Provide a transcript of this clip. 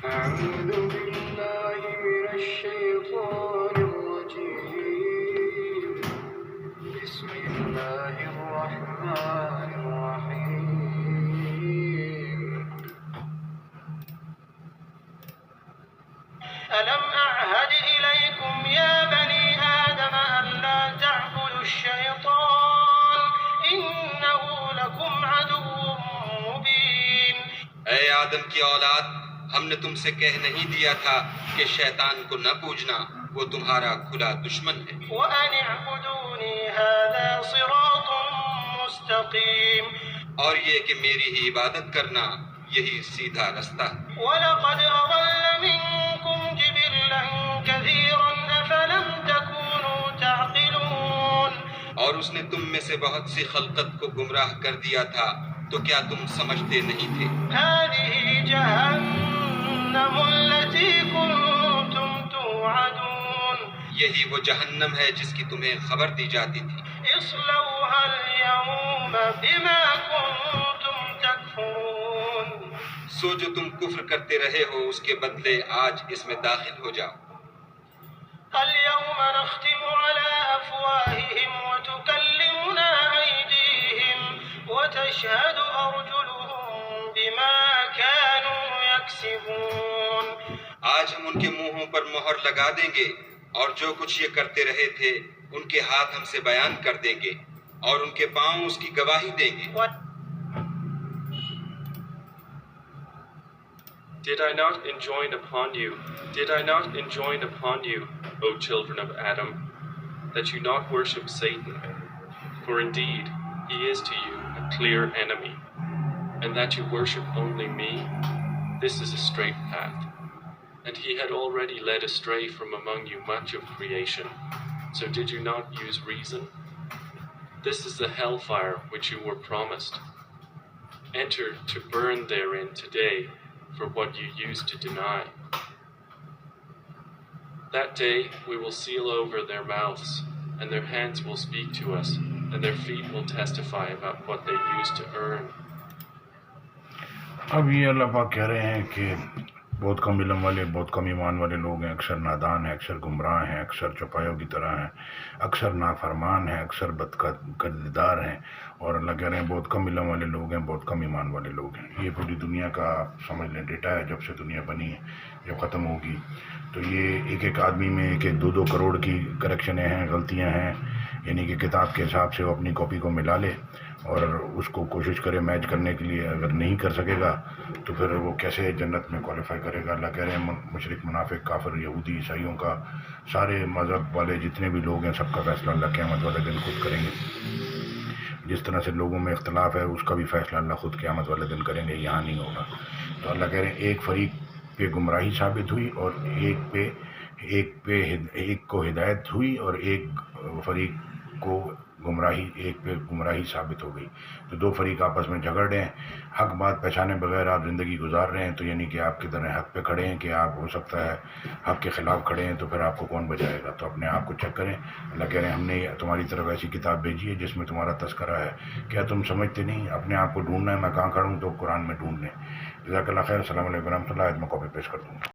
أعوذ بالله من الشيطان الرجيم بسم الله الرحمن الرحيم ألم أعهد إليكم يا بني آدم ألا تعبدوا الشيطان إنه لكم عدو مبين ऐ आदम की औलाद, हमने तुमसे कह नहीं दिया था कि शैतान को न पूजना, वो तुम्हारा खुला दुश्मन है। وأن اعبدوني هذا صراط مستقيم और ये कि मेरी ही इबादत करना यही सीधा रास्ता है। ولقد أضل منكم جبلا كثيرا أفلم تكونوا تعقلون और उसने तुम में से बहुत सी खलकत को गुमराह कर दिया था, तो क्या तुम समझते नहीं थे? هذه جهنم التي كنتم توعدون यही वो जहन्नम है जिसकी तुम्हें खबर दी जाती थी। اصلوها اليوم بما كنتم تكفرون सो जो तुम कुफ्र करते रहे हो उसके बदले आज इसमें दाखिल हो जाओ। اليوم نختم على أفواههم وتكلمنا أيديهم وتشهد أرجلهم بما كانوا يكسبون आज हम उनके मुंहों पर मोहर लगा देंगे और जो कुछ ये करते रहे थे उनके हाथ हमसे बयान कर देंगे और उनके पांव उसकी गवाही देंगे। Did I not enjoin upon you, O children of Adam, that you not worship Satan? For indeed, he is to you a clear enemy, and that you worship only me, this is a straight path. And he had already led astray from among you much of creation, so did you not use reason? This is the hellfire which you were promised. Enter to burn therein today, for what you used to deny. That day we will seal over their mouths, and their hands will speak to us, and their feet will testify about what they used to earn. अब ये अल्लाह पाक कह रहे हैं कि बहुत कम इल्म वाले, बहुत कम ईमान वाले लोग हैं, अक्सर नादान हैं, अक्सर गुमराह हैं, अक्सर चौपायों की तरह हैं, अक्सर नाफरमान हैं, अक्सर बदकिरदार हैं। और अल्लाह कह रहे हैं बहुत कम इल्म वाले लोग हैं, बहुत कम ईमान वाले लोग हैं। ये पूरी दुनिया का समझ लें डेटा है, जब से दुनिया बनी है, जब ख़त्म होगी तो ये एक एक आदमी में एक एक दो दो करोड़ की करेक्शनें हैं, गलतियाँ हैं। यानी कि किताब के हिसाब से वो अपनी कॉपी को मिला ले और उसको कोशिश करे मैच करने के लिए। अगर नहीं कर सकेगा तो फिर वो कैसे जन्नत में क्वालिफाई करेगा। अल्लाह कह रहे हैं मुशरिक, मुनाफिक, काफिर, यहूदी, ईसाइयों का, सारे मज़हब वाले जितने भी लोग हैं, सबका फ़ैसला अल्लाह क़यामत वाले दिन खुद करेंगे। जिस तरह से लोगों में इख्तलाफ है उसका भी फ़ैसला अल्लाह खुद क़यामत वाले दिन करेंगे, यहाँ नहीं होगा। तो अल्लाह कह रहे हैं एक फ़रीक पे गुमराही साबित हुई और एक को हिदायत हुई और एक फ़रीक को एक पे गुमराही साबित हो गई। तो दो फरीक आपस में झगड़ रहे हैं, हक बात पहचाने बगैर आप ज़िंदगी गुजार रहे हैं। तो यानी कि आप कितने हक पे खड़े हैं कि आप हो सकता है हक के ख़िलाफ़ खड़े हैं, तो फिर आपको कौन बचाएगा। तो अपने आप को चेक करें। अल्लाह कह रहे हैं हमने तुम्हारी तरफ ऐसी किताब भेजी है जिसमें तुम्हारा तस्करा है, क्या तुम समझते नहीं? अपने आप को ढूंढना है, मैं कहाँ खड़ा हूँ तो कुरान में ढूंढ लें। जज़ाकल्लाह खैर। अस्सलामु अलैकुम रहमतुल्लाह। आज मैं कॉपी पेश कर दूँगा।